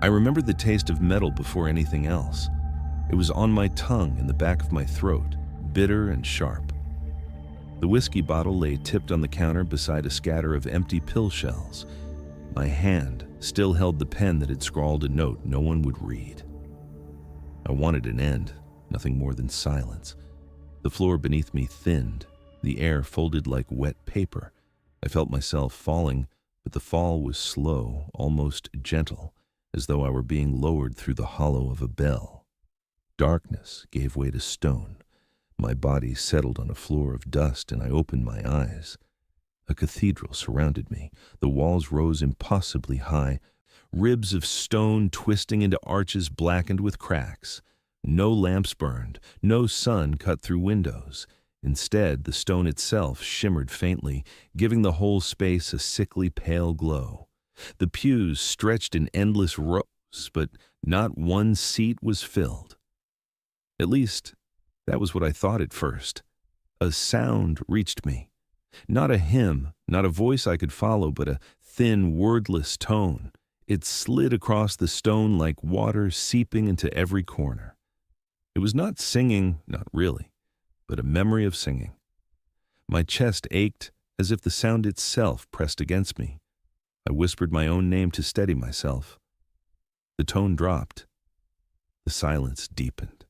I remembered the taste of metal before anything else. It was on my tongue and the back of my throat, bitter and sharp. The whiskey bottle lay tipped on the counter beside a scatter of empty pill shells. My hand still held the pen that had scrawled a note no one would read. I wanted an end, nothing more than silence. The floor beneath me thinned, the air folded like wet paper. I felt myself falling, but the fall was slow, almost gentle, as though I were being lowered through the hollow of a bell. Darkness gave way to stone. My body settled on a floor of dust, and I opened my eyes. A cathedral surrounded me. The walls rose impossibly high, ribs of stone twisting into arches blackened with cracks. No lamps burned, no sun cut through windows. Instead, the stone itself shimmered faintly, giving the whole space a sickly pale glow. The pews stretched in endless rows, but not one seat was filled. At least, that was what I thought at first. A sound reached me. Not a hymn, not a voice I could follow, but a thin, wordless tone. It slid across the stone like water seeping into every corner. It was not singing, not really, but a memory of singing. My chest ached as if the sound itself pressed against me. I whispered my own name to steady myself. The tone dropped. The silence deepened.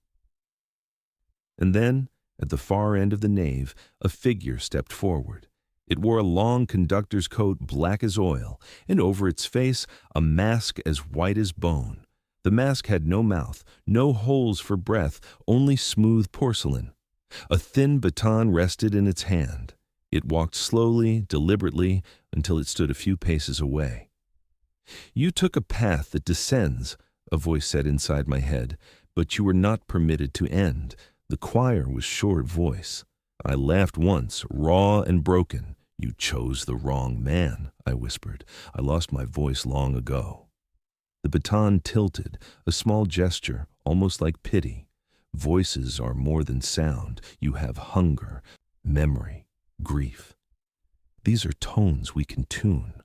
And then, at the far end of the nave, a figure stepped forward. It wore a long conductor's coat black as oil, and over its face a mask as white as bone. The mask had no mouth, no holes for breath, only smooth porcelain. A thin baton rested in its hand. It walked slowly, deliberately, until it stood a few paces away. "You took a path that descends," a voice said inside my head, "but you were not permitted to end." The choir was short voice. I laughed once, raw and broken. "You chose the wrong man," I whispered. "I lost my voice long ago." The baton tilted, a small gesture, almost like pity. Voices are more than sound. You have hunger, memory, grief. These are tones we can tune.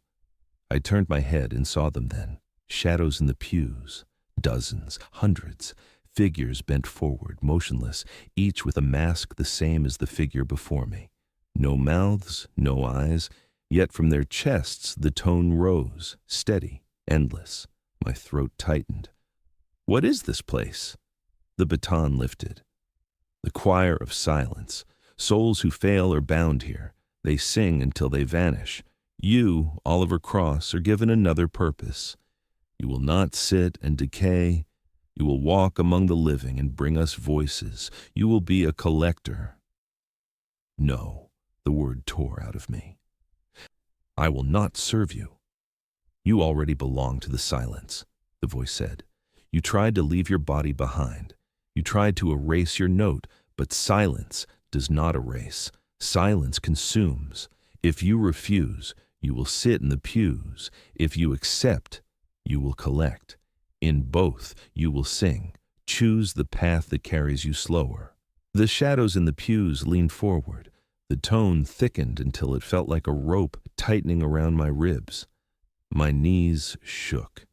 I turned my head and saw them then. Shadows in the pews. Dozens, hundreds. Figures bent forward, motionless, each with a mask the same as the figure before me. No mouths, no eyes, yet from their chests the tone rose, steady, endless. My throat tightened. What is this place? The baton lifted. The choir of silence. Souls who fail are bound here. They sing until they vanish. You, Oliver Cross, are given another purpose. You will not sit and decay. You will walk among the living and bring us voices. You will be a collector. No, the word tore out of me. I will not serve you. You already belong to the silence, the voice said. You tried to leave your body behind. You tried to erase your note, but silence does not erase. Silence consumes. If you refuse, you will sit in the pews. If you accept, you will collect. In both, you will sing. Choose the path that carries you slower. The shadows in the pews leaned forward. The tone thickened until it felt like a rope tightening around my ribs. My knees shook.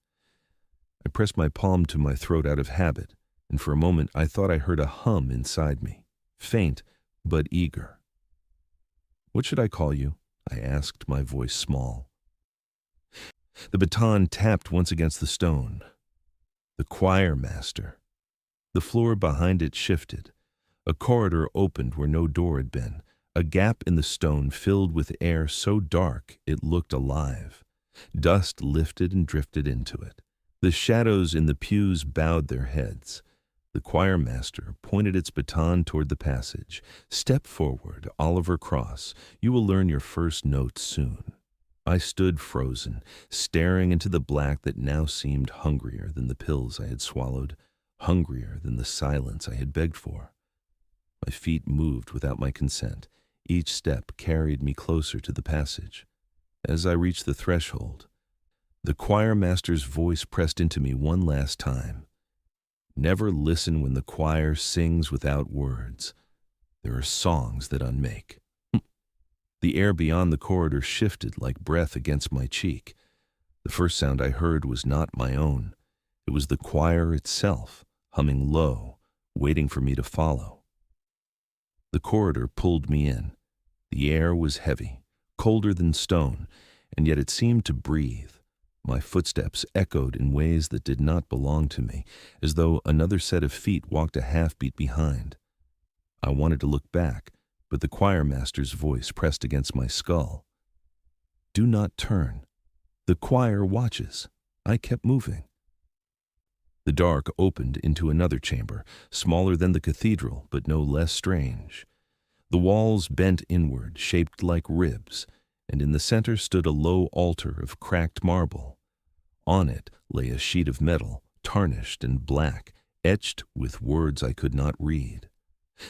I pressed my palm to my throat out of habit, and for a moment I thought I heard a hum inside me, faint but eager. What should I call you? I asked, my voice small. The baton tapped once against the stone. The choir master. The floor behind it shifted. A corridor opened where no door had been. A gap in the stone filled with air so dark it looked alive. Dust lifted and drifted into it. The shadows in the pews bowed their heads. The choir master pointed its baton toward the passage. Step forward, Oliver Cross. You will learn your first note soon. I stood frozen, staring into the black that now seemed hungrier than the pills I had swallowed, hungrier than the silence I had begged for. My feet moved without my consent. Each step carried me closer to the passage. As I reached the threshold, the choir master's voice pressed into me one last time. Never listen when the choir sings without words. There are songs that unmake. The air beyond the corridor shifted like breath against my cheek. The first sound I heard was not my own. It was the choir itself, humming low, waiting for me to follow. The corridor pulled me in. The air was heavy, colder than stone, and yet it seemed to breathe. My footsteps echoed in ways that did not belong to me, as though another set of feet walked a half-beat behind. I wanted to look back, but the choir master's voice pressed against my skull. "Do not turn. The choir watches." I kept moving. The dark opened into another chamber, smaller than the cathedral, but no less strange. The walls bent inward, shaped like ribs, and in the center stood a low altar of cracked marble. On it lay a sheet of metal, tarnished and black, etched with words I could not read.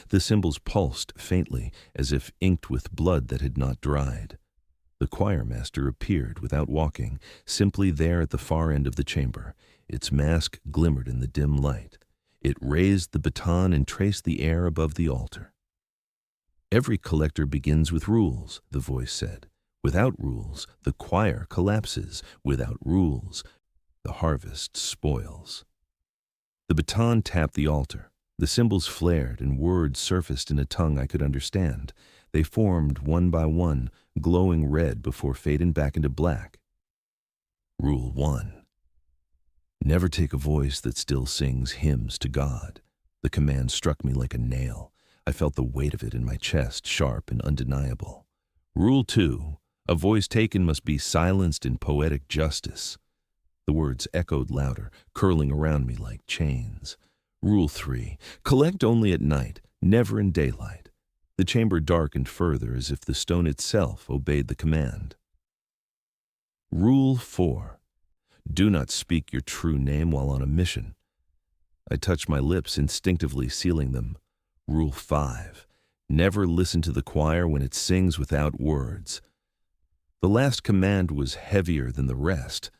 The symbols pulsed faintly, as if inked with blood that had not dried. The choir master appeared without walking, simply there at the far end of the chamber. Its mask glimmered in the dim light. It raised the baton and traced the air above the altar. "Every collector begins with rules," the voice said. "Without rules, the choir collapses. Without rules, the harvest spoils." The baton tapped the altar. The symbols flared and words surfaced in a tongue I could understand. They formed one by one, glowing red before fading back into black. Rule 1. Never take a voice that still sings hymns to God. The command struck me like a nail. I felt the weight of it in my chest, sharp and undeniable. Rule 2. A voice taken must be silenced in poetic justice. The words echoed louder, curling around me like chains. Rule 3. Collect only at night, never in daylight. The chamber darkened further as if the stone itself obeyed the command. Rule 4. Do not speak your true name while on a mission. I touched my lips, instinctively sealing them. Rule 5. Never listen to the choir when it sings without words. The last command was heavier than the rest.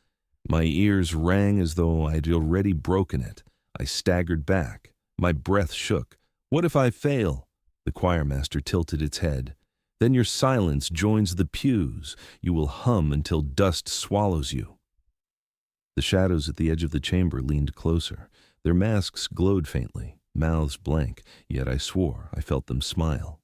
My ears rang as though I'd already broken it. I staggered back. My breath shook. What if I fail? The choir master tilted its head. Then your silence joins the pews. You will hum until dust swallows you. The shadows at the edge of the chamber leaned closer. Their masks glowed faintly, mouths blank, yet I swore I felt them smile.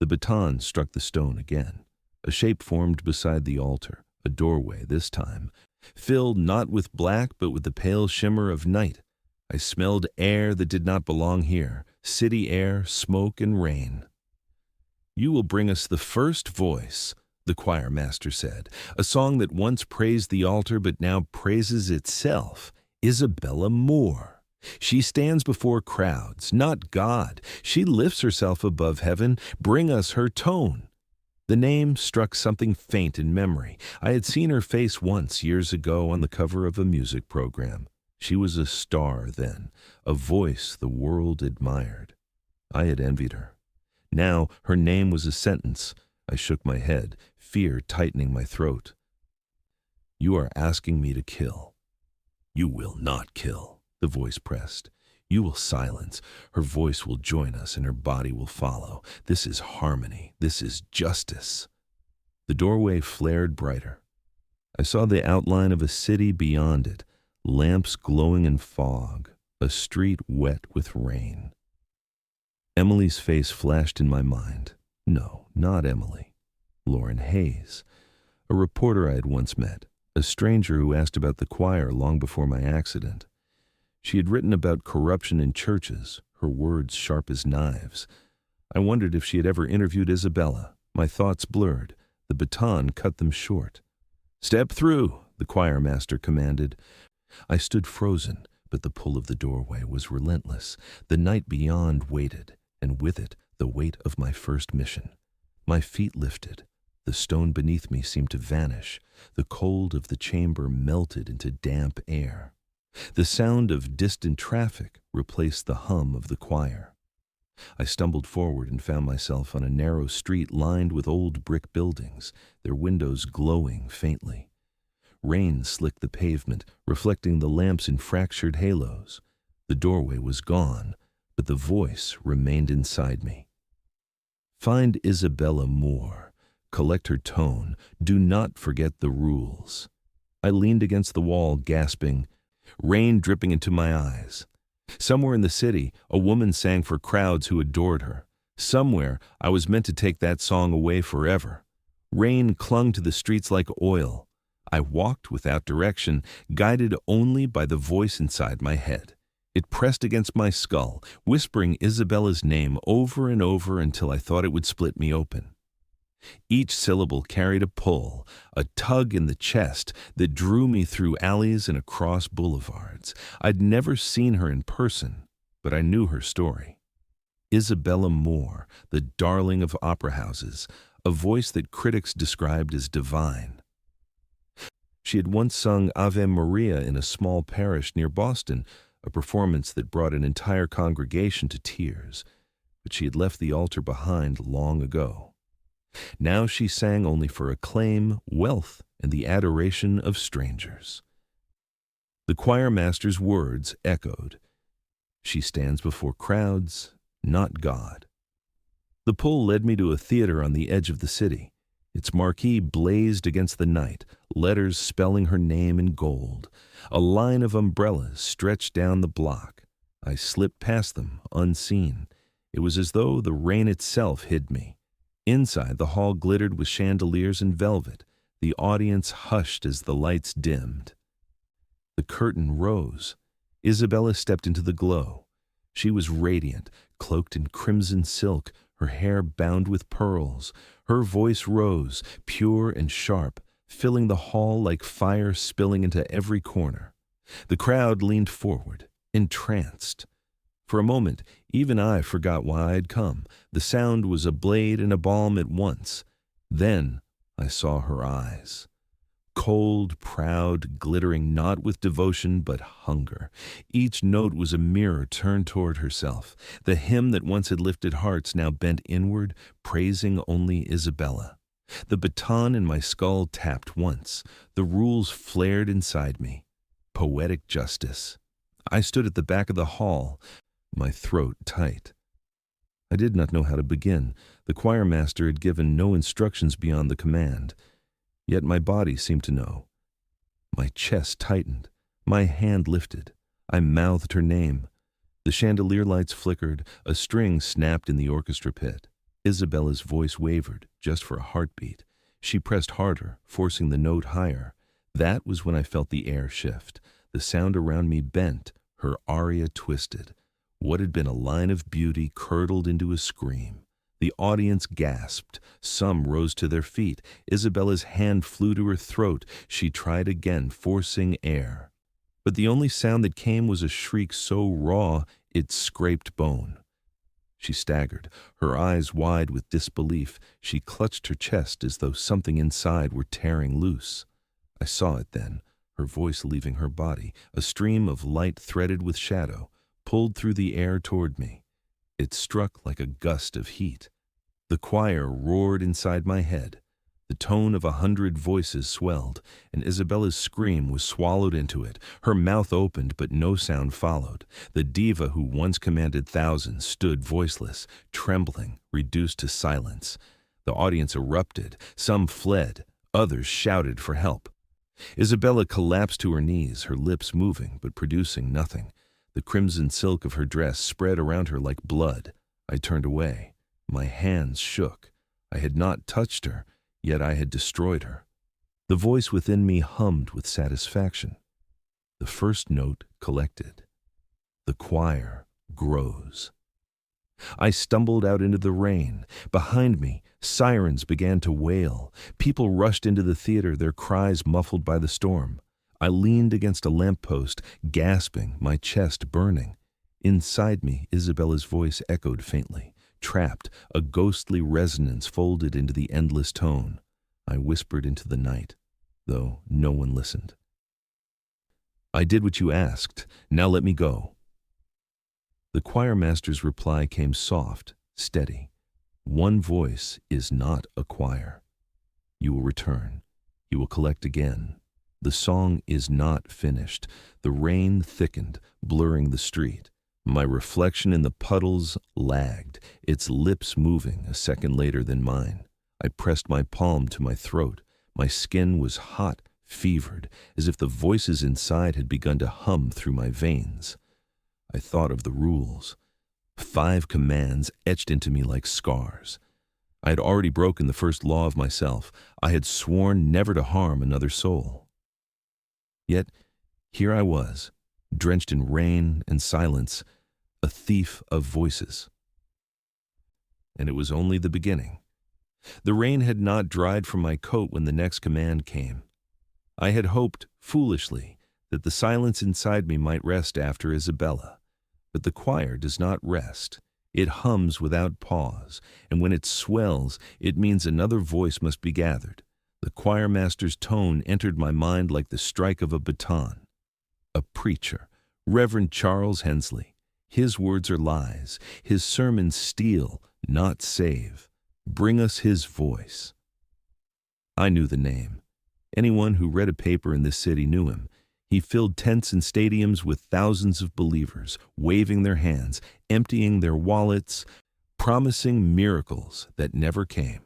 The baton struck the stone again. A shape formed beside the altar, a doorway this time, filled not with black but with the pale shimmer of night. I smelled air that did not belong here, city air, smoke, and rain. You will bring us the first voice, the choir master said, a song that once praised the altar but now praises itself, Isabella Moore. She stands before crowds, not God. She lifts herself above heaven. Bring us her tone. The name struck something faint in memory. I had seen her face once, years ago, on the cover of a music program. She was a star then, a voice the world admired. I had envied her. Now her name was a sentence. I shook my head, fear tightening my throat. You are asking me to kill. You will not kill, the voice pressed. You will silence. Her voice will join us and her body will follow. This is harmony. This is justice. The doorway flared brighter. I saw the outline of a city beyond it, lamps glowing in fog, a street wet with rain. Emily's face flashed in my mind. No, not Emily. Lauren Hayes, a reporter I had once met, a stranger who asked about the choir long before my accident. She had written about corruption in churches, her words sharp as knives. I wondered if she had ever interviewed Isabella. My thoughts blurred. The baton cut them short. Step through, the choir master commanded. I stood frozen, but the pull of the doorway was relentless. The night beyond waited, and with it the weight of my first mission. My feet lifted. The stone beneath me seemed to vanish. The cold of the chamber melted into damp air. The sound of distant traffic replaced the hum of the choir. I stumbled forward and found myself on a narrow street lined with old brick buildings, their windows glowing faintly. Rain slicked the pavement, reflecting the lamps in fractured halos. The doorway was gone, but the voice remained inside me. Find Isabella Moore. Collect her tone. Do not forget the rules. I leaned against the wall, gasping, rain dripping into my eyes. Somewhere in the city, a woman sang for crowds who adored her. Somewhere, I was meant to take that song away forever. Rain clung to the streets like oil. I walked without direction, guided only by the voice inside my head. It pressed against my skull, whispering Isabella's name over and over until I thought it would split me open. Each syllable carried a pull, a tug in the chest that drew me through alleys and across boulevards. I'd never seen her in person, but I knew her story. Isabella Moore, the darling of opera houses, a voice that critics described as divine. She had once sung Ave Maria in a small parish near Boston, a performance that brought an entire congregation to tears, but she had left the altar behind long ago. Now she sang only for acclaim, wealth, and the adoration of strangers. The choir master's words echoed. She stands before crowds, not God. The pull led me to a theater on the edge of the city. Its marquee blazed against the night, letters spelling her name in gold. A line of umbrellas stretched down the block. I slipped past them, unseen. It was as though the rain itself hid me. Inside, the hall glittered with chandeliers and velvet. The audience hushed as the lights dimmed. The curtain rose. Isabella stepped into the glow. She was radiant, cloaked in crimson silk, her hair bound with pearls. Her voice rose, pure and sharp, filling the hall like fire spilling into every corner. The crowd leaned forward, entranced. For a moment, even I forgot why I had come. The sound was a blade and a balm at once. Then I saw her eyes. Cold, proud, glittering not with devotion but hunger. Each note was a mirror turned toward herself. The hymn that once had lifted hearts now bent inward, praising only Isabella. The baton in my skull tapped once. The rules flared inside me. Poetic justice. I stood at the back of the hall, my throat tight. I did not know how to begin. The choir master had given no instructions beyond the command. Yet my body seemed to know. My chest tightened. My hand lifted. I mouthed her name. The chandelier lights flickered. A string snapped in the orchestra pit. Isabella's voice wavered, just for a heartbeat. She pressed harder, forcing the note higher. That was when I felt the air shift. The sound around me bent, her aria twisted. What had been a line of beauty curdled into a scream. The audience gasped. Some rose to their feet. Isabella's hand flew to her throat. She tried again, forcing air. But the only sound that came was a shriek so raw it scraped bone. She staggered, her eyes wide with disbelief. She clutched her chest as though something inside were tearing loose. I saw it then, her voice leaving her body, a stream of light threaded with shadow, pulled through the air toward me. It struck like a gust of heat. The choir roared inside my head. The tone of 100 voices swelled, and Isabella's scream was swallowed into it. Her mouth opened, but no sound followed. The diva who once commanded thousands stood voiceless, trembling, reduced to silence. The audience erupted. Some fled. Others shouted for help. Isabella collapsed to her knees, her lips moving but producing nothing. The crimson silk of her dress spread around her like blood. I turned away. My hands shook. I had not touched her, yet I had destroyed her. The voice within me hummed with satisfaction. The first note collected. The choir grows. I stumbled out into the rain. Behind me, sirens began to wail. People rushed into the theater, their cries muffled by the storm. I leaned against a lamppost, gasping, my chest burning. Inside me, Isabella's voice echoed faintly. Trapped, a ghostly resonance folded into the endless tone. I whispered into the night, though no one listened. I did what you asked. Now let me go. The choir master's reply came soft, steady. One voice is not a choir. You will return. You will collect again. The song is not finished. The rain thickened, blurring the street. My reflection in the puddles lagged, its lips moving a second later than mine. I pressed my palm to my throat. My skin was hot, fevered, as if the voices inside had begun to hum through my veins. I thought of the rules. 5 commands etched into me like scars. I had already broken the first law of myself. I had sworn never to harm another soul. Yet, here I was, drenched in rain and silence, a thief of voices. And it was only the beginning. The rain had not dried from my coat when the next command came. I had hoped, foolishly, that the silence inside me might rest after Isabella. But the choir does not rest. It hums without pause, and when it swells, it means another voice must be gathered. The choir master's tone entered my mind like the strike of a baton. A preacher, Reverend Charles Hensley. His words are lies. His sermons steal, not save. Bring us his voice. I knew the name. Anyone who read a paper in this city knew him. He filled tents and stadiums with thousands of believers, waving their hands, emptying their wallets, promising miracles that never came.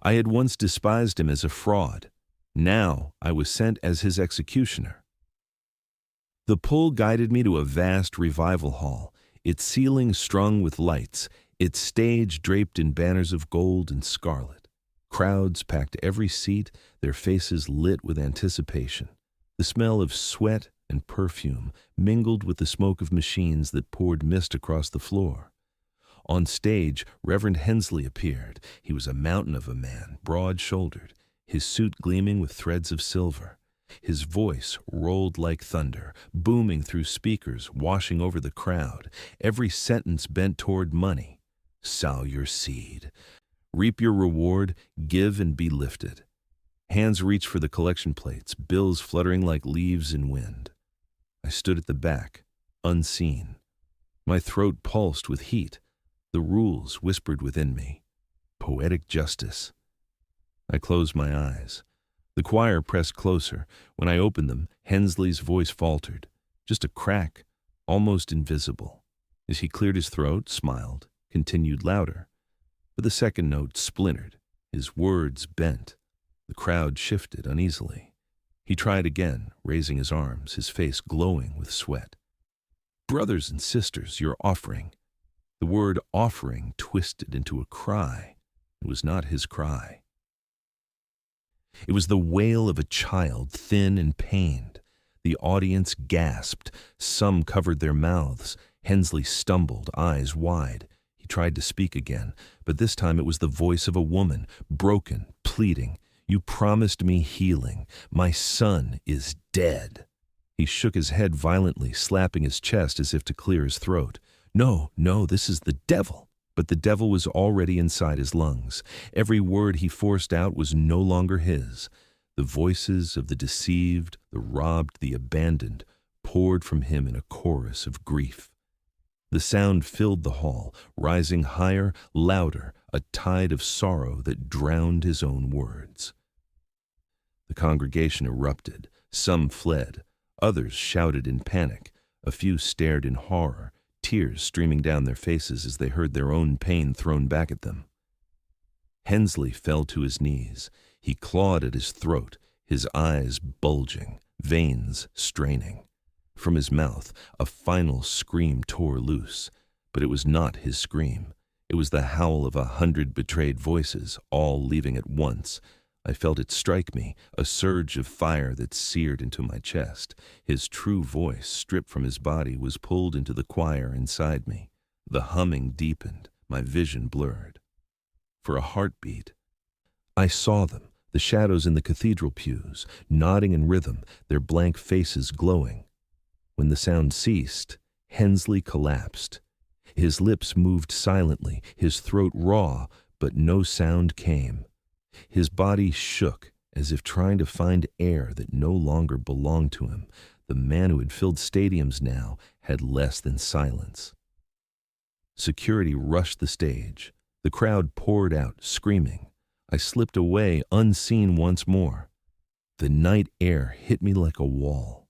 I had once despised him as a fraud. Now I was sent as his executioner. The pull guided me to a vast revival hall, its ceiling strung with lights, its stage draped in banners of gold and scarlet. Crowds packed every seat, their faces lit with anticipation. The smell of sweat and perfume mingled with the smoke of machines that poured mist across the floor. On stage, Reverend Hensley appeared. He was a mountain of a man, broad-shouldered, his suit gleaming with threads of silver. His voice rolled like thunder, booming through speakers, washing over the crowd. Every sentence bent toward money. Sow your seed. Reap your reward, give and be lifted. Hands reached for the collection plates, bills fluttering like leaves in wind. I stood at the back, unseen. My throat pulsed with heat. The rules whispered within me. Poetic justice. I closed my eyes. The choir pressed closer. When I opened them, Hensley's voice faltered. Just a crack, almost invisible. As he cleared his throat, smiled, continued louder. But the second note splintered. His words bent. The crowd shifted uneasily. He tried again, raising his arms, his face glowing with sweat. Brothers and sisters, your offering. The word offering twisted into a cry. It was not his cry. It was the wail of a child, thin and pained. The audience gasped. Some covered their mouths. Hensley stumbled, eyes wide. He tried to speak again, but this time it was the voice of a woman, broken, pleading. You promised me healing. My son is dead. He shook his head violently, slapping his chest as if to clear his throat. No, this is the devil. But the devil was already inside his lungs. Every word he forced out was no longer his. The voices of the deceived, the robbed, the abandoned poured from him in a chorus of grief. The sound filled the hall, rising higher, louder, a tide of sorrow that drowned his own words. The congregation erupted. Some fled. Others shouted in panic. A few stared in horror, tears streaming down their faces as they heard their own pain thrown back at them. Hensley fell to his knees. He clawed at his throat, his eyes bulging, veins straining. From his mouth, a final scream tore loose, but it was not his scream. It was the howl of 100 betrayed voices, all leaving at once. I felt it strike me, a surge of fire that seared into my chest. His true voice, stripped from his body, was pulled into the choir inside me. The humming deepened, my vision blurred. For a heartbeat, I saw them, the shadows in the cathedral pews, nodding in rhythm, their blank faces glowing. When the sound ceased, Hensley collapsed. His lips moved silently, his throat raw, but no sound came. His body shook, as if trying to find air that no longer belonged to him. The man who had filled stadiums now had less than silence. Security rushed the stage. The crowd poured out, screaming. I slipped away, unseen once more. The night air hit me like a wall.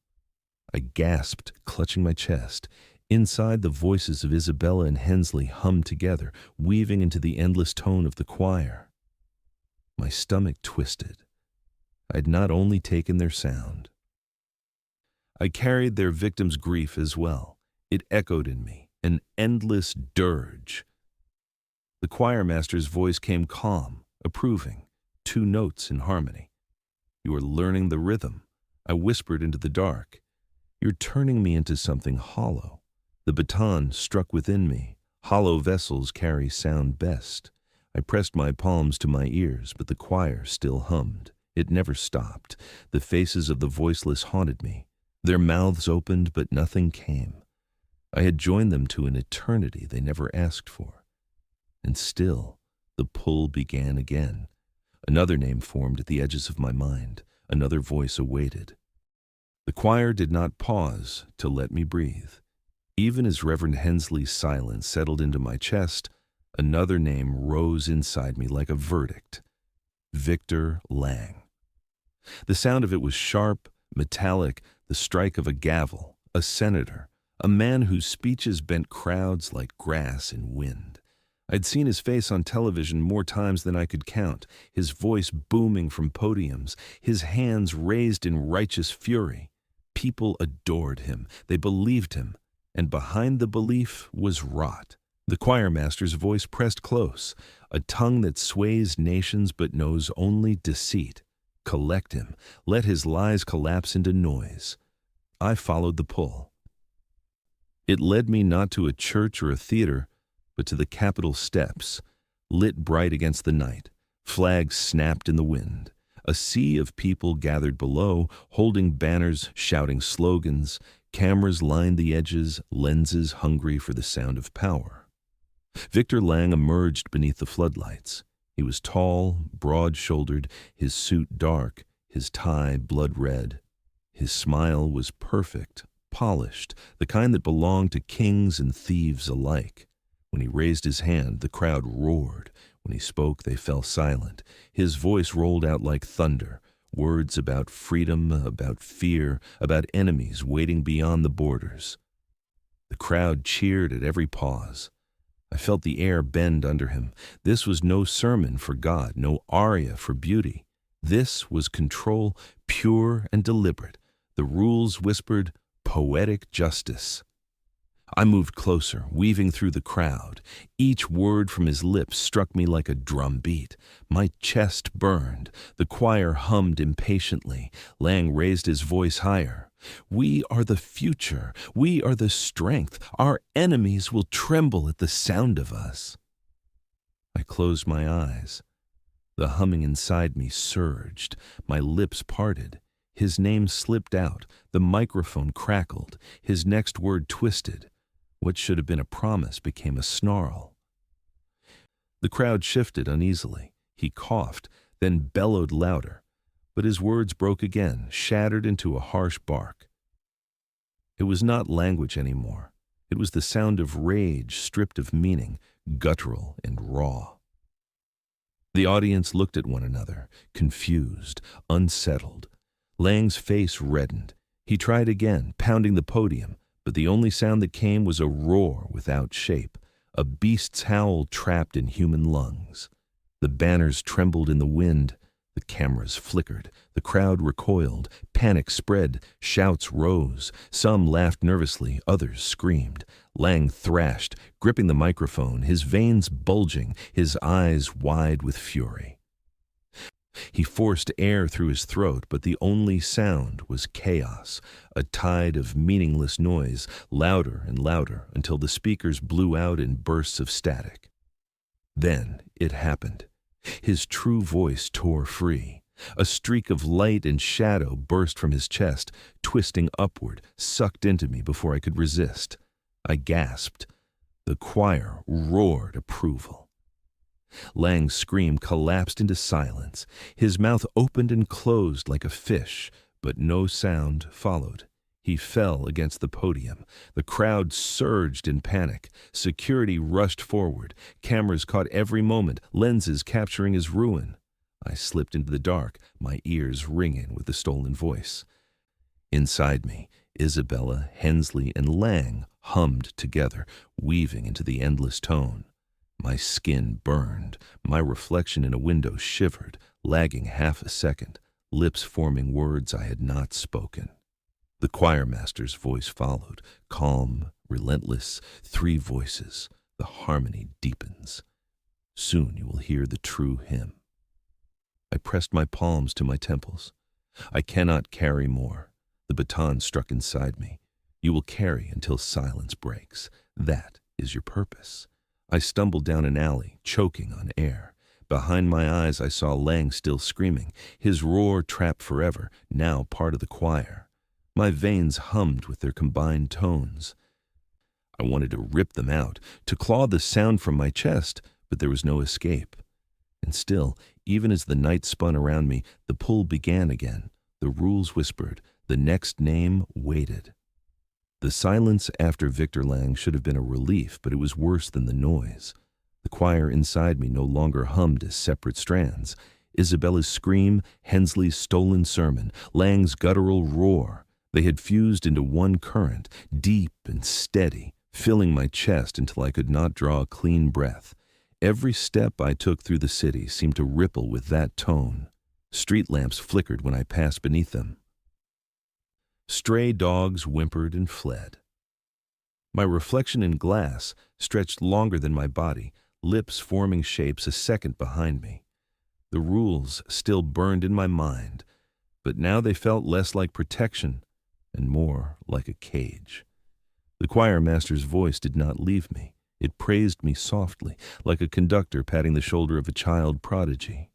I gasped, clutching my chest. Inside, the voices of Isabella and Hensley hummed together, weaving into the endless tone of the choir. My stomach twisted. I'd not only taken their sound, I carried their victims' grief as well. It echoed in me, an endless dirge. The choirmaster's voice came calm, approving, 2 notes in harmony. "You are learning the rhythm," I whispered into the dark. "You're turning me into something hollow." The baton struck within me. Hollow vessels carry sound best. I pressed my palms to my ears, but the choir still hummed. It never stopped. The faces of the voiceless haunted me. Their mouths opened, but nothing came. I had joined them to an eternity they never asked for. And still, the pull began again. Another name formed at the edges of my mind. Another voice awaited. The choir did not pause to let me breathe. Even as Reverend Hensley's silence settled into my chest, another name rose inside me like a verdict. Victor Lang. The sound of it was sharp, metallic, the strike of a gavel, a senator, a man whose speeches bent crowds like grass in wind. I'd seen his face on television more times than I could count, his voice booming from podiums, his hands raised in righteous fury. People adored him, they believed him, and behind the belief was rot. The choirmaster's voice pressed close, a tongue that sways nations but knows only deceit. Collect him, let his lies collapse into noise. I followed the pull. It led me not to a church or a theater, but to the Capitol steps, lit bright against the night. Flags snapped in the wind. A sea of people gathered below, holding banners, shouting slogans. Cameras lined the edges, lenses hungry for the sound of power. Victor Lang emerged beneath the floodlights. He was tall, broad-shouldered, his suit dark, his tie blood red. His smile was perfect, polished, the kind that belonged to kings and thieves alike. When he raised his hand, the crowd roared. When he spoke, they fell silent. His voice rolled out like thunder, words about freedom, about fear, about enemies waiting beyond the borders. The crowd cheered at every pause. I felt the air bend under him. This was no sermon for God, no aria for beauty. This was control, pure and deliberate. The rules whispered, poetic justice. I moved closer, weaving through the crowd. Each word from his lips struck me like a drum beat. My chest burned. The choir hummed impatiently. Lang raised his voice higher. "We are the future. We are the strength. Our enemies will tremble at the sound of us." I closed my eyes. The humming inside me surged. My lips parted. His name slipped out. The microphone crackled. His next word twisted. What should have been a promise became a snarl. The crowd shifted uneasily. He coughed, then bellowed louder. But his words broke again, shattered into a harsh bark. It was not language anymore. It was the sound of rage stripped of meaning, guttural and raw. The audience looked at one another, confused, unsettled. Lang's face reddened. He tried again, pounding the podium, but the only sound that came was a roar without shape, a beast's howl trapped in human lungs. The banners trembled in the wind. The cameras flickered. The crowd recoiled. Panic spread. Shouts rose. Some laughed nervously. Others screamed. Lang thrashed, gripping the microphone, his veins bulging, his eyes wide with fury. He forced air through his throat, but the only sound was chaos, a tide of meaningless noise, louder and louder, until the speakers blew out in bursts of static. Then it happened. His true voice tore free. A streak of light and shadow burst from his chest, twisting upward, sucked into me before I could resist. I gasped. The choir roared approval. Lang's scream collapsed into silence. His mouth opened and closed like a fish, but no sound followed. He fell against the podium. The crowd surged in panic. Security rushed forward. Cameras caught every moment, lenses capturing his ruin. I slipped into the dark, my ears ringing with the stolen voice. Inside me, Isabella, Hensley, and Lang hummed together, weaving into the endless tone. My skin burned. My reflection in a window shivered, lagging half a second, lips forming words I had not spoken. The choir master's voice followed, calm, relentless, 3 voices. The harmony deepens. Soon you will hear the true hymn. I pressed my palms to my temples. I cannot carry more. The baton struck inside me. You will carry until silence breaks. That is your purpose. I stumbled down an alley, choking on air. Behind my eyes I saw Lang still screaming, his roar trapped forever, now part of the choir. My veins hummed with their combined tones. I wanted to rip them out, to claw the sound from my chest, but there was no escape. And still, even as the night spun around me, the pull began again. The rules whispered, the next name waited. The silence after Victor Lang should have been a relief, but it was worse than the noise. The choir inside me no longer hummed as separate strands. Isabella's scream, Hensley's stolen sermon, Lang's guttural roar. They had fused into one current, deep and steady, filling my chest until I could not draw a clean breath. Every step I took through the city seemed to ripple with that tone. Street lamps flickered when I passed beneath them. Stray dogs whimpered and fled. My reflection in glass stretched longer than my body, lips forming shapes a second behind me. The rules still burned in my mind, but now they felt less like protection and more like a cage. The choir master's voice did not leave me. It praised me softly, like a conductor patting the shoulder of a child prodigy.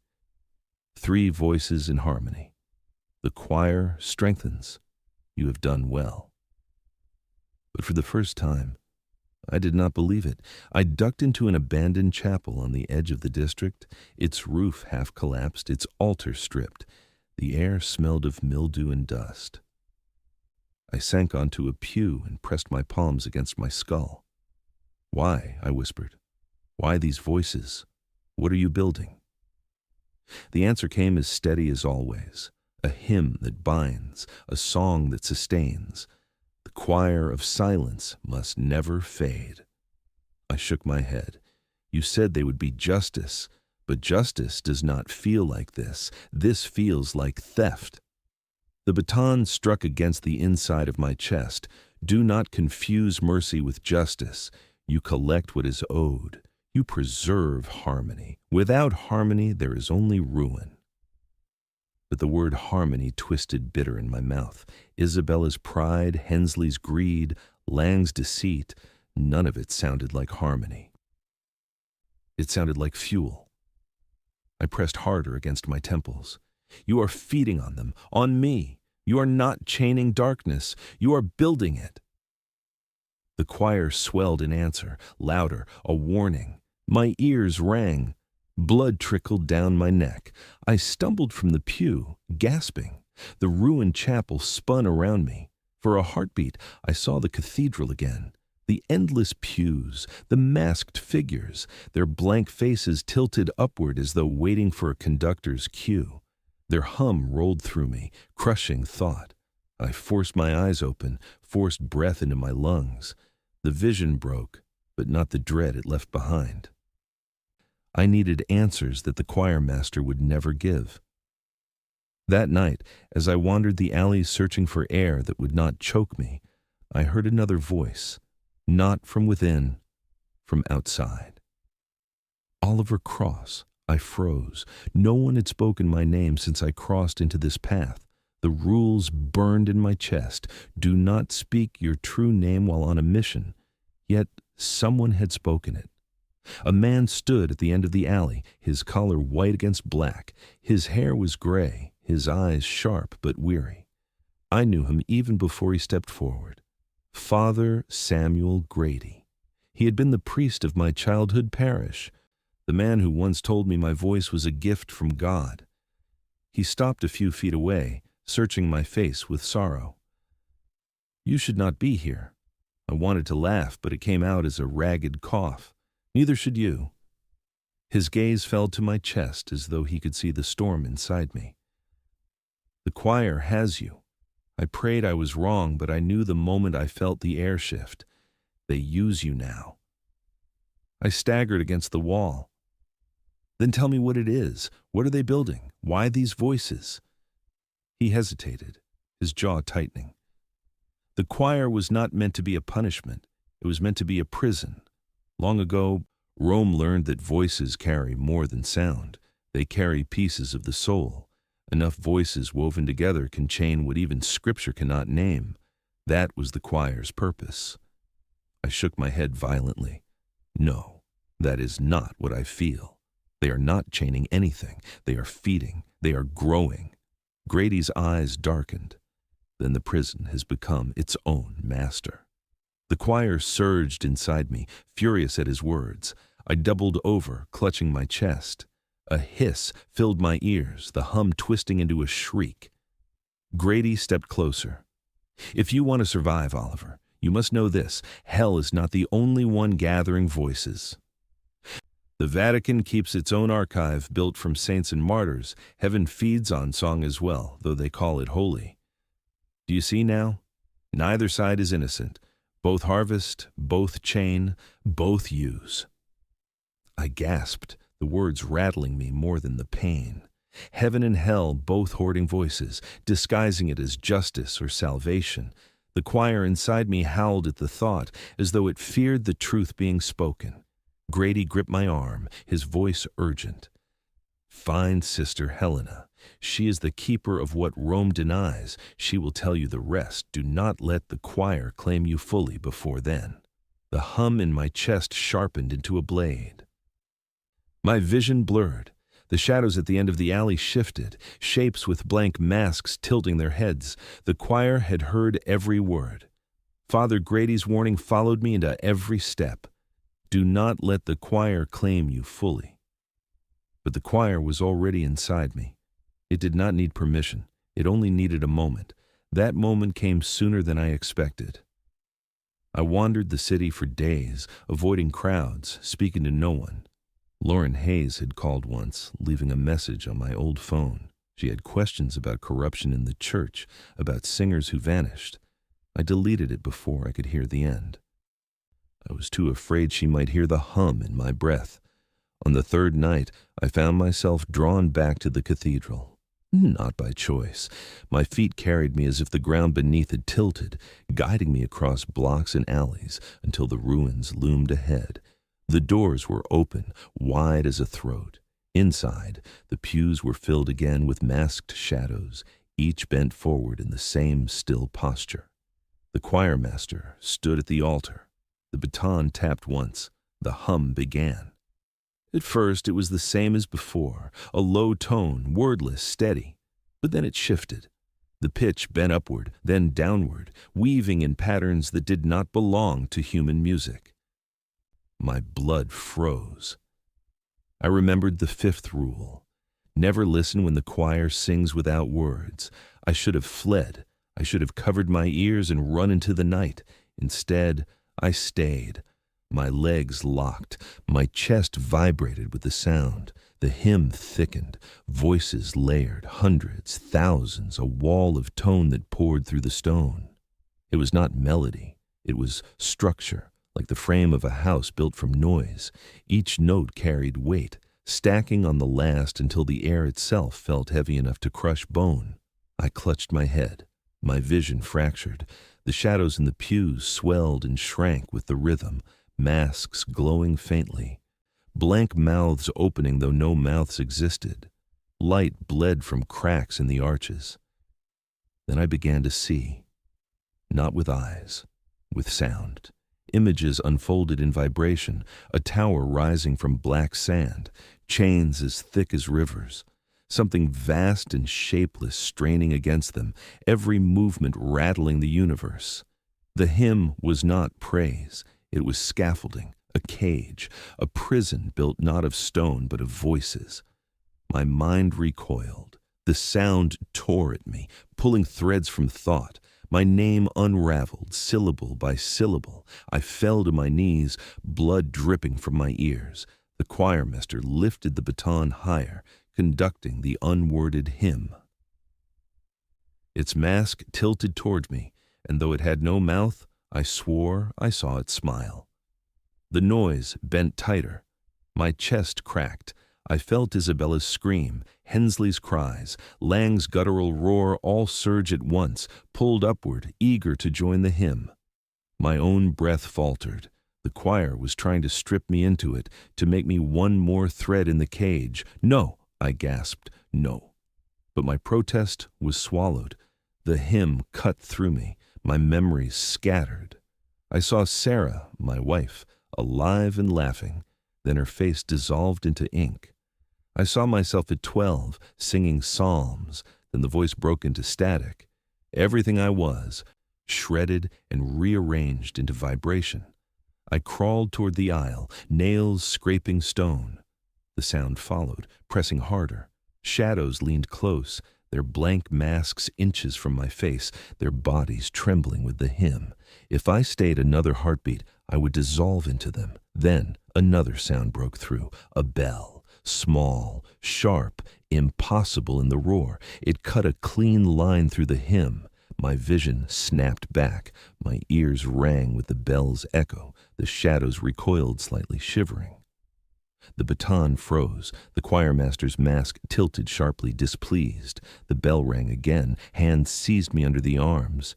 3 voices in harmony. The choir strengthens. You have done well. But for the first time, I did not believe it. I ducked into an abandoned chapel on the edge of the district, its roof half collapsed, its altar stripped. The air smelled of mildew and dust. I sank onto a pew and pressed my palms against my skull. Why? I whispered. Why these voices? What are you building? The answer came as steady as always. A hymn that binds, a song that sustains. The choir of silence must never fade. I shook my head. You said they would be justice, but justice does not feel like this. This feels like theft. The baton struck against the inside of my chest. Do not confuse mercy with justice. You collect what is owed. You preserve harmony. Without harmony, there is only ruin. But the word harmony twisted bitter in my mouth. Isabella's pride, Hensley's greed, Lang's deceit, none of it sounded like harmony. It sounded like fuel. I pressed harder against my temples. You are feeding on them, on me. You are not chaining darkness. You are building it. The choir swelled in answer, louder, a warning. My ears rang. Blood trickled down my neck. I stumbled from the pew, gasping. The ruined chapel spun around me. For a heartbeat, I saw the cathedral again. The endless pews, the masked figures, their blank faces tilted upward as though waiting for a conductor's cue. Their hum rolled through me, crushing thought. I forced my eyes open, forced breath into my lungs. The vision broke, but not the dread it left behind. I needed answers that the choir master would never give. That night, as I wandered the alleys searching for air that would not choke me, I heard another voice, not from within, from outside. Oliver Cross. I froze. No one had spoken my name since I crossed into this path. The rules burned in my chest. Do not speak your true name while on a mission. Yet someone had spoken it. A man stood at the end of the alley, his collar white against black. His hair was gray, his eyes sharp but weary. I knew him even before he stepped forward. Father Samuel Grady. He had been the priest of my childhood parish, the man who once told me my voice was a gift from God. He stopped a few feet away, searching my face with sorrow. You should not be here. I wanted to laugh, but it came out as a ragged cough. Neither should you. His gaze fell to my chest as though he could see the storm inside me. The choir has you. I prayed I was wrong, but I knew the moment I felt the air shift. They use you now. I staggered against the wall. Then tell me what it is. What are they building? Why these voices? He hesitated, his jaw tightening. The choir was not meant to be a punishment. It was meant to be a prison. Long ago, Rome learned that voices carry more than sound. They carry pieces of the soul. Enough voices woven together can chain what even Scripture cannot name. That was the choir's purpose. I shook my head violently. No, that is not what I feel. They are not chaining anything. They are feeding. They are growing. Grady's eyes darkened. Then the prison has become its own master. The choir surged inside me, furious at his words. I doubled over, clutching my chest. A hiss filled my ears, the hum twisting into a shriek. Grady stepped closer. If you want to survive, Oliver, you must know this: hell is not the only one gathering voices. The Vatican keeps its own archive built from saints and martyrs. Heaven feeds on song as well, though they call it holy. Do you see now? Neither side is innocent. Both harvest, both chain, both use. I gasped, the words rattling me more than the pain. Heaven and hell both hoarding voices, disguising it as justice or salvation. The choir inside me howled at the thought, as though it feared the truth being spoken. Grady gripped my arm, his voice urgent. Find Sister Helena. She is the keeper of what Rome denies. She will tell you the rest. Do not let the choir claim you fully before then. The hum in my chest sharpened into a blade. My vision blurred. The shadows at the end of the alley shifted, shapes with blank masks tilting their heads. The choir had heard every word. Father Grady's warning followed me into every step. Do not let the choir claim you fully. But the choir was already inside me. It did not need permission. It only needed a moment. That moment came sooner than I expected. I wandered the city for days, avoiding crowds, speaking to no one. Lauren Hayes had called once, leaving a message on my old phone. She had questions about corruption in the church, about singers who vanished. I deleted it before I could hear the end. I was too afraid she might hear the hum in my breath. On the third night, I found myself drawn back to the cathedral. Not by choice. My feet carried me as if the ground beneath had tilted, guiding me across blocks and alleys until the ruins loomed ahead. The doors were open, wide as a throat. Inside, the pews were filled again with masked shadows, each bent forward in the same still posture. The choir master stood at the altar. The baton tapped once. The hum began. At first, it was the same as before, a low tone, wordless, steady. But then it shifted. The pitch bent upward, then downward, weaving in patterns that did not belong to human music. My blood froze. I remembered the fifth rule. Never listen when the choir sings without words. I should have fled. I should have covered my ears and run into the night. Instead, I stayed. My legs locked. My chest vibrated with the sound. The hymn thickened. Voices layered. Hundreds, thousands, a wall of tone that poured through the stone. It was not melody. It was structure, like the frame of a house built from noise. Each note carried weight, stacking on the last until the air itself felt heavy enough to crush bone. I clutched my head. My vision fractured. The shadows in the pews swelled and shrank with the rhythm, masks glowing faintly, blank mouths opening though no mouths existed. Light bled from cracks in the arches. Then I began to see, not with eyes, with sound. Images unfolded in vibration, a tower rising from black sand, chains as thick as rivers, something vast and shapeless straining against them, every movement rattling the universe. The hymn was not praise. It was scaffolding, a cage, a prison built not of stone but of voices. My mind recoiled. The sound tore at me, pulling threads from thought. My name unraveled, syllable by syllable. I fell to my knees, blood dripping from my ears. The choirmaster lifted the baton higher, conducting the unworded hymn. Its mask tilted toward me, and though it had no mouth, I swore I saw it smile. The noise bent tighter. My chest cracked. I felt Isabella's scream, Hensley's cries, Lang's guttural roar all surge at once, pulled upward, eager to join the hymn. My own breath faltered. The choir was trying to strip me into it, to make me one more thread in the cage. No, I gasped, no. But my protest was swallowed. The hymn cut through me, my memories scattered. I saw Sarah, my wife, alive and laughing. Then her face dissolved into ink. I saw myself at 12, singing psalms. Then the voice broke into static. Everything I was, shredded and rearranged into vibration. I crawled toward the aisle, nails scraping stone. The sound followed, pressing harder. Shadows leaned close, their blank masks inches from my face, their bodies trembling with the hymn. If I stayed another heartbeat, I would dissolve into them. Then another sound broke through, a bell, small, sharp, impossible in the roar. It cut a clean line through the hymn. My vision snapped back. My ears rang with the bell's echo. The shadows recoiled slightly, shivering. The baton froze. The choirmaster's mask tilted sharply, displeased. The bell rang again. Hands seized me under the arms.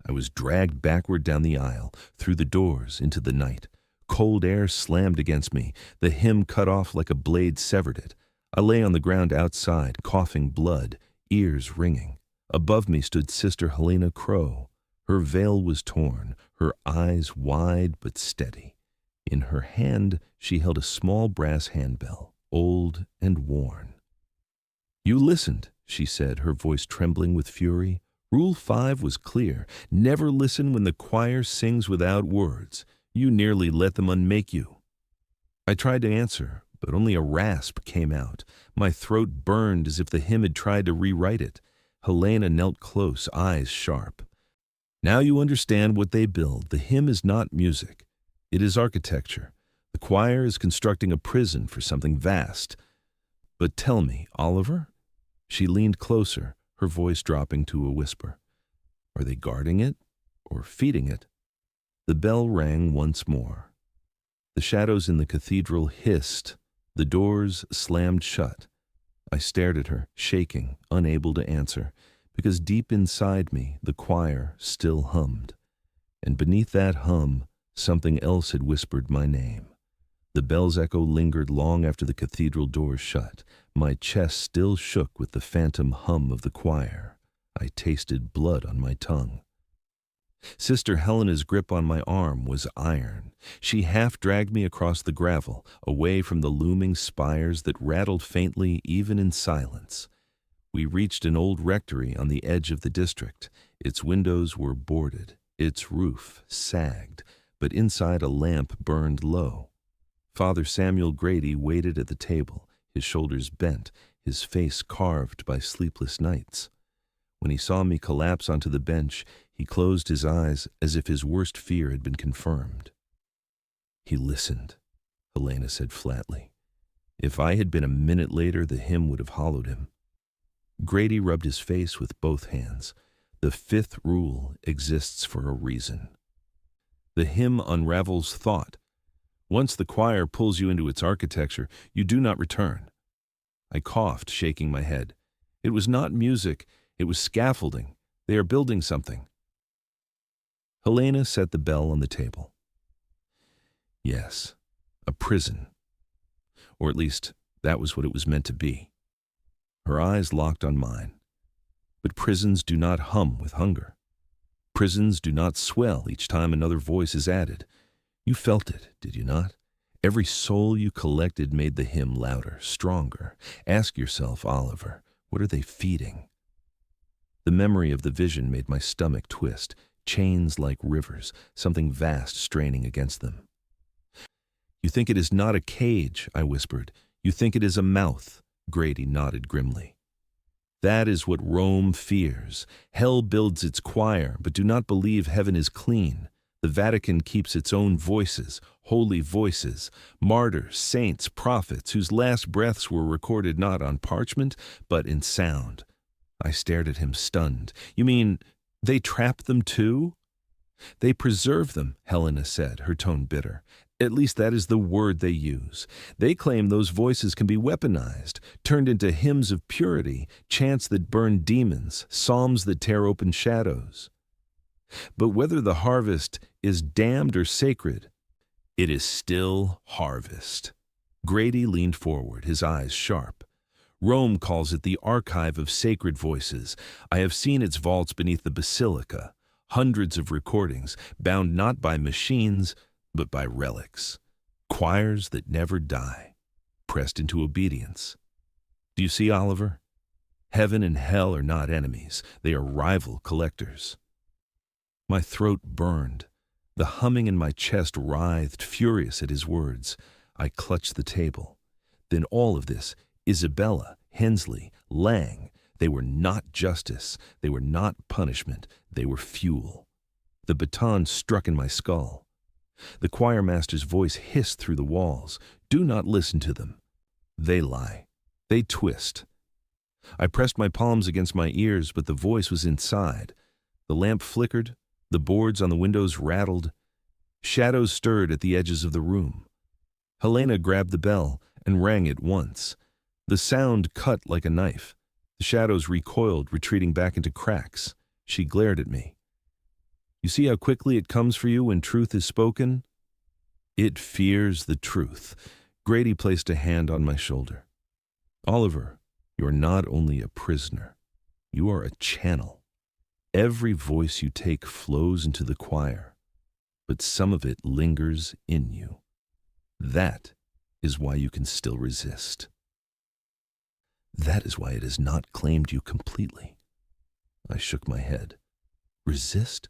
I was dragged backward down the aisle, through the doors, into the night. Cold air slammed against me. The hymn cut off like a blade severed it. I lay on the ground outside, coughing blood, ears ringing. Above me stood Sister Helena Crow. Her veil was torn, her eyes wide but steady. In her hand she held a small brass handbell, old and worn. "You listened," she said, her voice trembling with fury. "Rule 5 was clear. Never listen when the choir sings without words. You nearly let them unmake you." I tried to answer, but only a rasp came out. My throat burned as if the hymn had tried to rewrite it. Helena knelt close, eyes sharp. "Now you understand what they build. The hymn is not music. It is architecture. The choir is constructing a prison for something vast. But tell me, Oliver?" She leaned closer, her voice dropping to a whisper. "Are they guarding it or feeding it?" The bell rang once more. The shadows in the cathedral hissed. The doors slammed shut. I stared at her, shaking, unable to answer, because deep inside me the choir still hummed. And beneath that hum, something else had whispered my name. The bell's echo lingered long after the cathedral doors shut. My chest still shook with the phantom hum of the choir. I tasted blood on my tongue. Sister Helena's grip on my arm was iron. She half dragged me across the gravel, away from the looming spires that rattled faintly even in silence. We reached an old rectory on the edge of the district. Its windows were boarded, its roof sagged, but inside a lamp burned low. Father Samuel Grady waited at the table, his shoulders bent, his face carved by sleepless nights. When he saw me collapse onto the bench, he closed his eyes as if his worst fear had been confirmed. "He listened," Helena said flatly. "If I had been a minute later, the hymn would have hollowed him." Grady rubbed his face with both hands. "The 5th rule exists for a reason. The hymn unravels thought. Once the choir pulls you into its architecture, you do not return." I coughed, shaking my head. "It was not music, it was scaffolding. They are building something." Helena set the bell on the table. "Yes, a prison. Or at least, that was what it was meant to be." Her eyes locked on mine. "But prisons do not hum with hunger. Prisons do not swell each time another voice is added. You felt it, did you not? Every soul you collected made the hymn louder, stronger. Ask yourself, Oliver, what are they feeding?" The memory of the vision made my stomach twist, chains like rivers, something vast straining against them. "You think it is not a cage," I whispered. "You think it is a mouth." Grady nodded grimly. "That is what Rome fears. Hell builds its choir, but do not believe heaven is clean. The Vatican keeps its own voices, holy voices, martyrs, saints, prophets, whose last breaths were recorded not on parchment, but in sound." I stared at him, stunned. "You mean they trap them too?" "They preserve them," Helena said, her tone bitter. At least that is the word they use. They claim those voices can be weaponized, turned into hymns of purity, chants that burn demons, psalms that tear open shadows. But whether the harvest is damned or sacred, it is still harvest. Grady leaned forward, his eyes sharp. Rome calls it the archive of sacred voices. I have seen its vaults beneath the basilica, hundreds of recordings, bound not by machines, but by relics. Choirs that never die, pressed into obedience. Do you see, Oliver? Heaven and hell are not enemies. They are rival collectors. My throat burned. The humming in my chest writhed, furious at his words. I clutched the table. Then all of this, Isabella, Hensley, Lang, they were not justice. They were not punishment. They were fuel. The baton struck in my skull. The choir master's voice hissed through the walls. Do not listen to them. They lie. They twist. I pressed my palms against my ears, but the voice was inside. The lamp flickered. The boards on the windows rattled. Shadows stirred at the edges of the room. Helena grabbed the bell and rang it once. The sound cut like a knife. The shadows recoiled, retreating back into cracks. She glared at me. You see how quickly it comes for you when truth is spoken? It fears the truth. Grady placed a hand on my shoulder. Oliver, you are not only a prisoner. You are a channel. Every voice you take flows into the choir, but some of it lingers in you. That is why you can still resist. That is why it has not claimed you completely. I shook my head. Resist?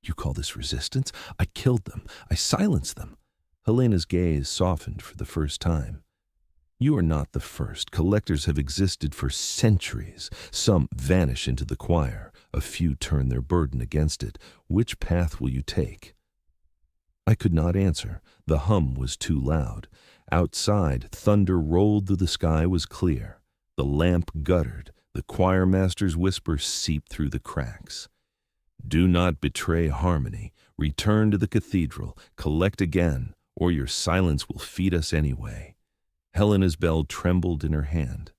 You call this resistance? I killed them. I silenced them. Helena's gaze softened for the first time. You are not the first. Collectors have existed for centuries. Some vanish into the choir. A few turn their burden against it. Which path will you take? I could not answer. The hum was too loud. Outside, thunder rolled through the sky was clear. The lamp guttered. The choir master's whisper seeped through the cracks. Do not betray harmony. Return to the cathedral. Collect again, or your silence will feed us anyway. Helena's bell trembled in her hand.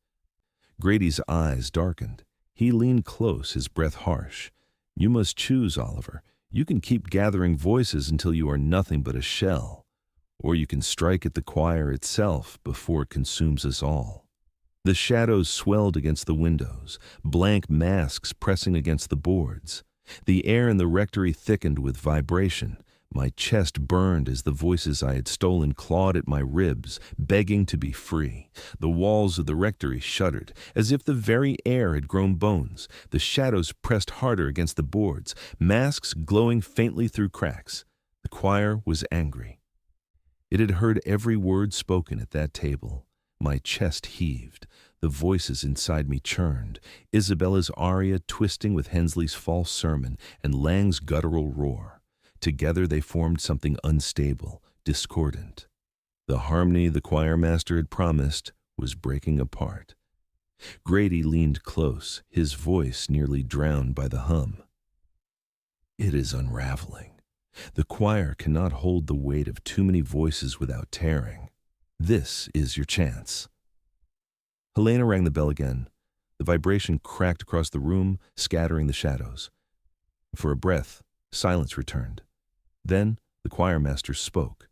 Grady's eyes darkened. He leaned close, his breath harsh. You must choose, Oliver. You can keep gathering voices until you are nothing but a shell, or you can strike at the choir itself before it consumes us all. The shadows swelled against the windows, blank masks pressing against the boards. The air in the rectory thickened with vibration. My chest burned as the voices I had stolen clawed at my ribs, begging to be free. The walls of the rectory shuddered, as if the very air had grown bones. The shadows pressed harder against the boards, masks glowing faintly through cracks. The choir was angry. It had heard every word spoken at that table. My chest heaved. The voices inside me churned, Isabella's aria twisting with Hensley's false sermon and Lang's guttural roar. Together they formed something unstable, discordant. The harmony the choir master had promised was breaking apart. Grady leaned close, his voice nearly drowned by the hum. It is unraveling. The choir cannot hold the weight of too many voices without tearing. This is your chance. Helena rang the bell again. The vibration cracked across the room, scattering the shadows. For a breath, silence returned. Then the choir master spoke.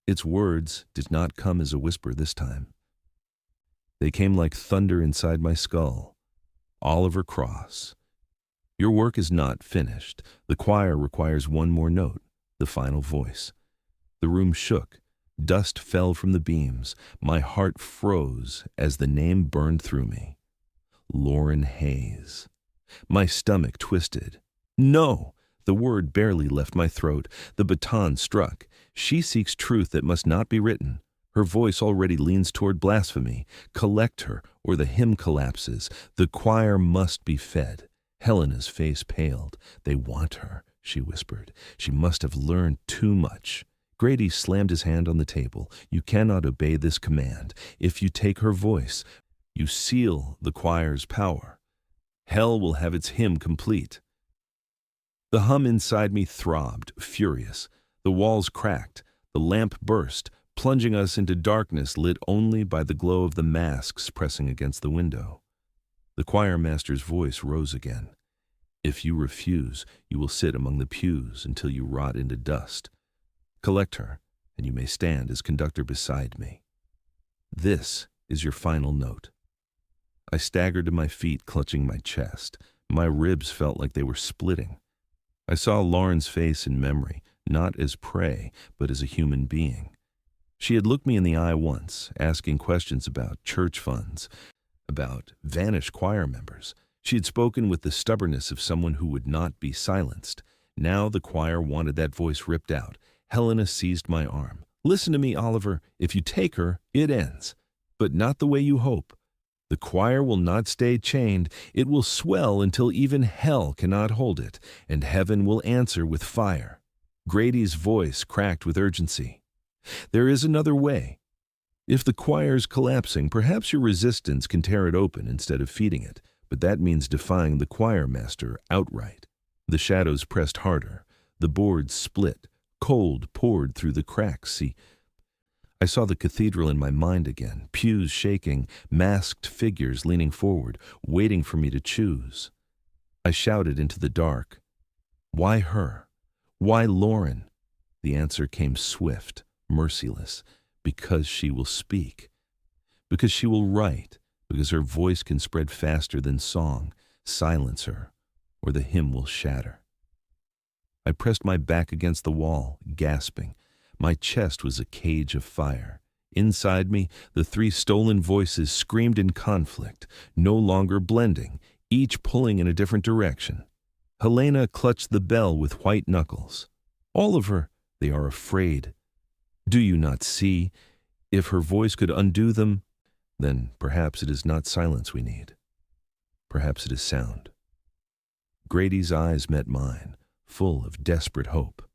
Its words did not come as a whisper this time. They came like thunder inside my skull. Oliver Cross, your work is not finished. The choir requires one more note, the final voice. The room shook. Dust fell from the beams. My heart froze as the name burned through me. Lauren Hayes. My stomach twisted. No! The word barely left my throat. The baton struck. She seeks truth that must not be written. Her voice already leans toward blasphemy. Collect her, or the hymn collapses. The choir must be fed. Helena's face paled. They want her, she whispered. She must have learned too much. Grady slammed his hand on the table. You cannot obey this command. If you take her voice, you seal the choir's power. Hell will have its hymn complete. The hum inside me throbbed, furious. The walls cracked. The lamp burst, plunging us into darkness lit only by the glow of the masks pressing against the window. The choir master's voice rose again. If you refuse, you will sit among the pews until you rot into dust. Collect her, and you may stand as conductor beside me. This is your final note. I staggered to my feet, clutching my chest. My ribs felt like they were splitting. I saw Lauren's face in memory, not as prey, but as a human being. She had looked me in the eye once, asking questions about church funds, about vanished choir members. She had spoken with the stubbornness of someone who would not be silenced. Now the choir wanted that voice ripped out. Helena seized my arm. Listen to me, Oliver. If you take her, it ends. But not the way you hope. The choir will not stay chained. It will swell until even hell cannot hold it, and heaven will answer with fire. Grady's voice cracked with urgency. There is another way. If the choir's collapsing, perhaps your resistance can tear it open instead of feeding it, but that means defying the choir master outright. The shadows pressed harder. The boards split. Cold poured through the cracks. See, I saw the cathedral in my mind again, pews shaking, masked figures leaning forward, waiting for me to choose. I shouted into the dark, "Why her? Why Lauren?" The answer came swift, merciless, because she will speak, because she will write, because her voice can spread faster than song. Silence her, or the hymn will shatter. I pressed my back against the wall, gasping. My chest was a cage of fire. Inside me, the three stolen voices screamed in conflict, no longer blending, each pulling in a different direction. Helena clutched the bell with white knuckles. Oliver, they are afraid. Do you not see? If her voice could undo them, then perhaps it is not silence we need. Perhaps it is sound. Grady's eyes met mine, full of desperate hope.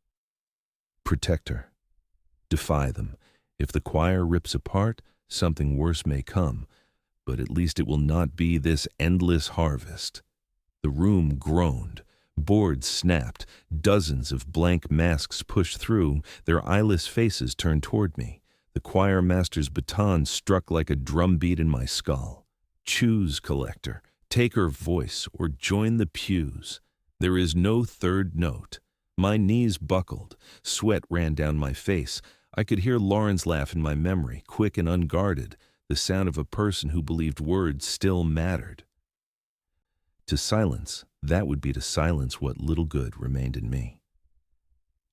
Protect her. Defy them. If the choir rips apart, something worse may come, but at least it will not be this endless harvest. The room groaned. Boards snapped. Dozens of blank masks pushed through, their eyeless faces turned toward me. The choir master's baton struck like a drumbeat in my skull. Choose, collector. Take her voice or join the pews. There is no third note. My knees buckled. Sweat ran down my face. I could hear Lauren's laugh in my memory, quick and unguarded, the sound of a person who believed words still mattered. To silence, that would be to silence what little good remained in me.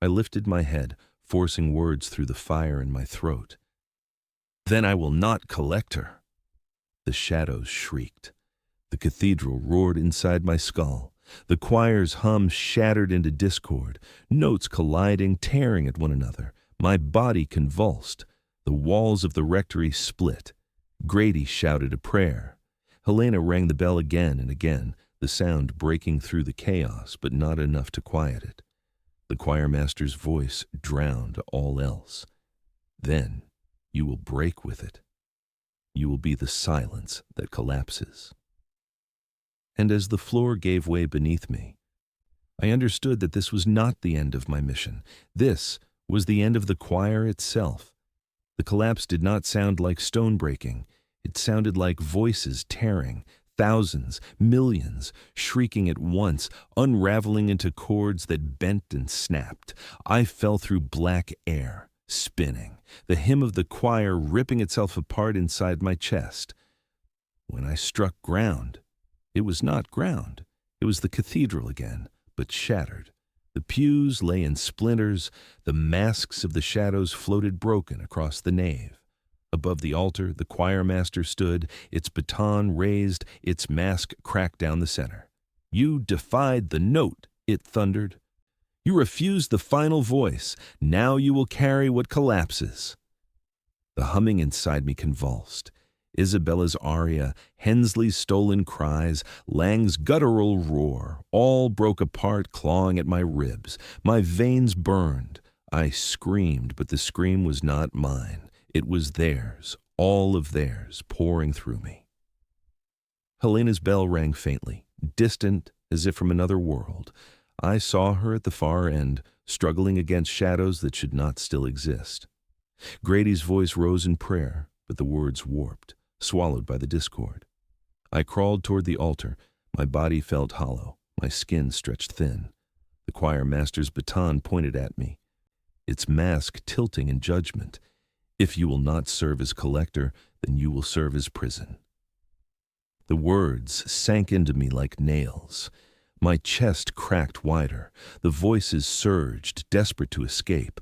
I lifted my head, forcing words through the fire in my throat. Then I will not collect her. The shadows shrieked. The cathedral roared inside my skull. The choir's hum shattered into discord, notes colliding, tearing at one another. My body convulsed. The walls of the rectory split. Grady shouted a prayer. Helena rang the bell again and again, the sound breaking through the chaos, but not enough to quiet it. The choir master's voice drowned all else. Then you will break with it. You will be the silence that collapses. And as the floor gave way beneath me, I understood that this was not the end of my mission. This was the end of the choir itself. The collapse did not sound like stone breaking. It sounded like voices tearing, thousands, millions, shrieking at once, unraveling into chords that bent and snapped. I fell through black air, spinning, the hymn of the choir ripping itself apart inside my chest. When I struck ground, it was not ground. It was the cathedral again, but shattered. The pews lay in splinters. The masks of the shadows floated broken across the nave. Above the altar, the choir master stood, its baton raised, its mask cracked down the center. You defied the note, it thundered. You refused the final voice. Now you will carry what collapses. The humming inside me convulsed. Isabella's aria, Hensley's stolen cries, Lang's guttural roar, all broke apart, clawing at my ribs. My veins burned. I screamed, but the scream was not mine. It was theirs, all of theirs, pouring through me. Helena's bell rang faintly, distant as if from another world. I saw her at the far end, struggling against shadows that should not still exist. Grady's voice rose in prayer, but the words warped, swallowed by the discord. I crawled toward the altar. My body felt hollow, my skin stretched thin. The choir master's baton pointed at me, its mask tilting in judgment. If you will not serve as collector, then you will serve as prison. The words sank into me like nails. My chest cracked wider. The voices surged, desperate to escape.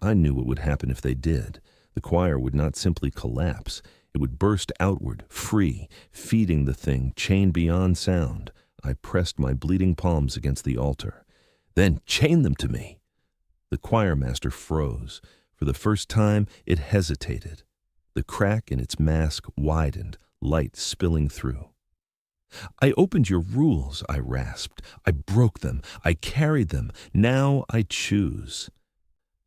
I knew what would happen if they did. The choir would not simply collapse. It would burst outward, free, feeding the thing, chained beyond sound. I pressed my bleeding palms against the altar. Then chain them to me. The choir master froze. For the first time, it hesitated. The crack in its mask widened, light spilling through. I opened your rules, I rasped. I broke them. I carried them. Now I choose.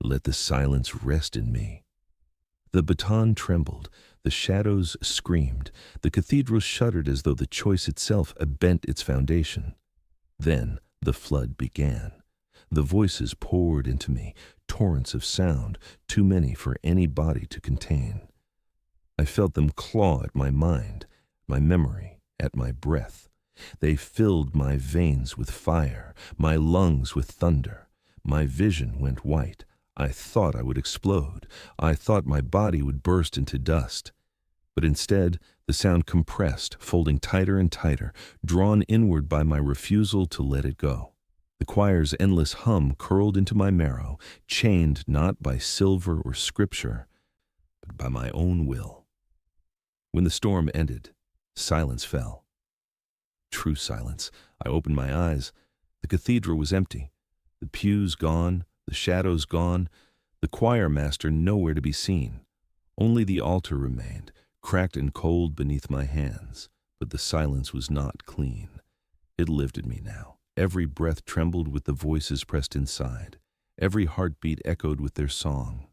Let the silence rest in me. The baton trembled. The shadows screamed. The cathedral shuddered as though the choice itself bent its foundation. Then the flood began. The voices poured into me, torrents of sound, too many for any body to contain. I felt them claw at my mind, my memory, at my breath. They filled my veins with fire, my lungs with thunder. My vision went white. I thought I would explode. I thought my body would burst into dust. But instead, the sound compressed, folding tighter and tighter, drawn inward by my refusal to let it go. The choir's endless hum curled into my marrow, chained not by silver or scripture, but by my own will. When the storm ended, silence fell. True silence. I opened my eyes. The cathedral was empty. The pews gone, the shadows gone, the choir master nowhere to be seen. Only the altar remained, cracked and cold beneath my hands, but the silence was not clean. It lived in me now. Every breath trembled with the voices pressed inside. Every heartbeat echoed with their song.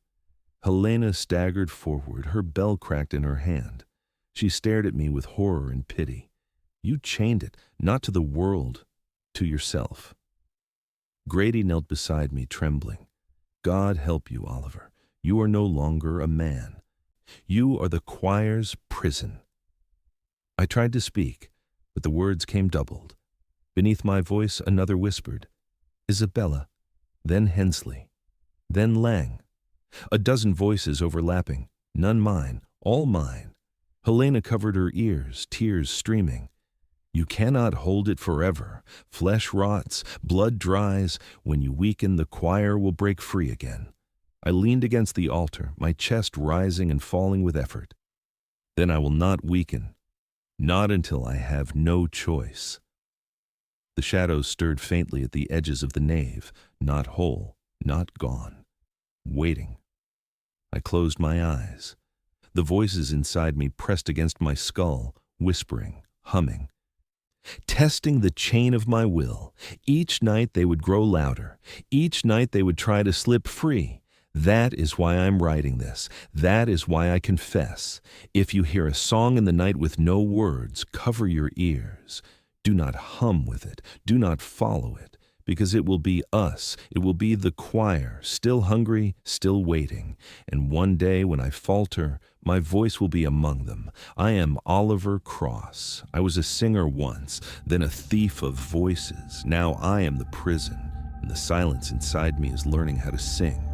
Helena staggered forward, her bell cracked in her hand. She stared at me with horror and pity. You chained it, not to the world, to yourself. Grady knelt beside me, trembling. God help you, Oliver. You are no longer a man. You are the choir's prison. I tried to speak, but the words came doubled. Beneath my voice, another whispered, Isabella, then Hensley, then Lang. A dozen voices overlapping, none mine, all mine. Helena covered her ears, tears streaming. You cannot hold it forever. Flesh rots, blood dries. When you weaken, the choir will break free again. I leaned against the altar, my chest rising and falling with effort. Then I will not weaken, not until I have no choice. The shadows stirred faintly at the edges of the nave, not whole, not gone, waiting. I closed my eyes. The voices inside me pressed against my skull, whispering, humming. Testing the chain of my will. Each night they would grow louder. Each night they would try to slip free. That is why I'm writing this. That is why I confess. If you hear a song in the night with no words, cover your ears. Do not hum with it. Do not follow it, because it will be us. It will be the choir, still hungry, still waiting. And one day when I falter, my voice will be among them. I am Oliver Cross. I was a singer once, then a thief of voices. Now I am the prison, and the silence inside me is learning how to sing.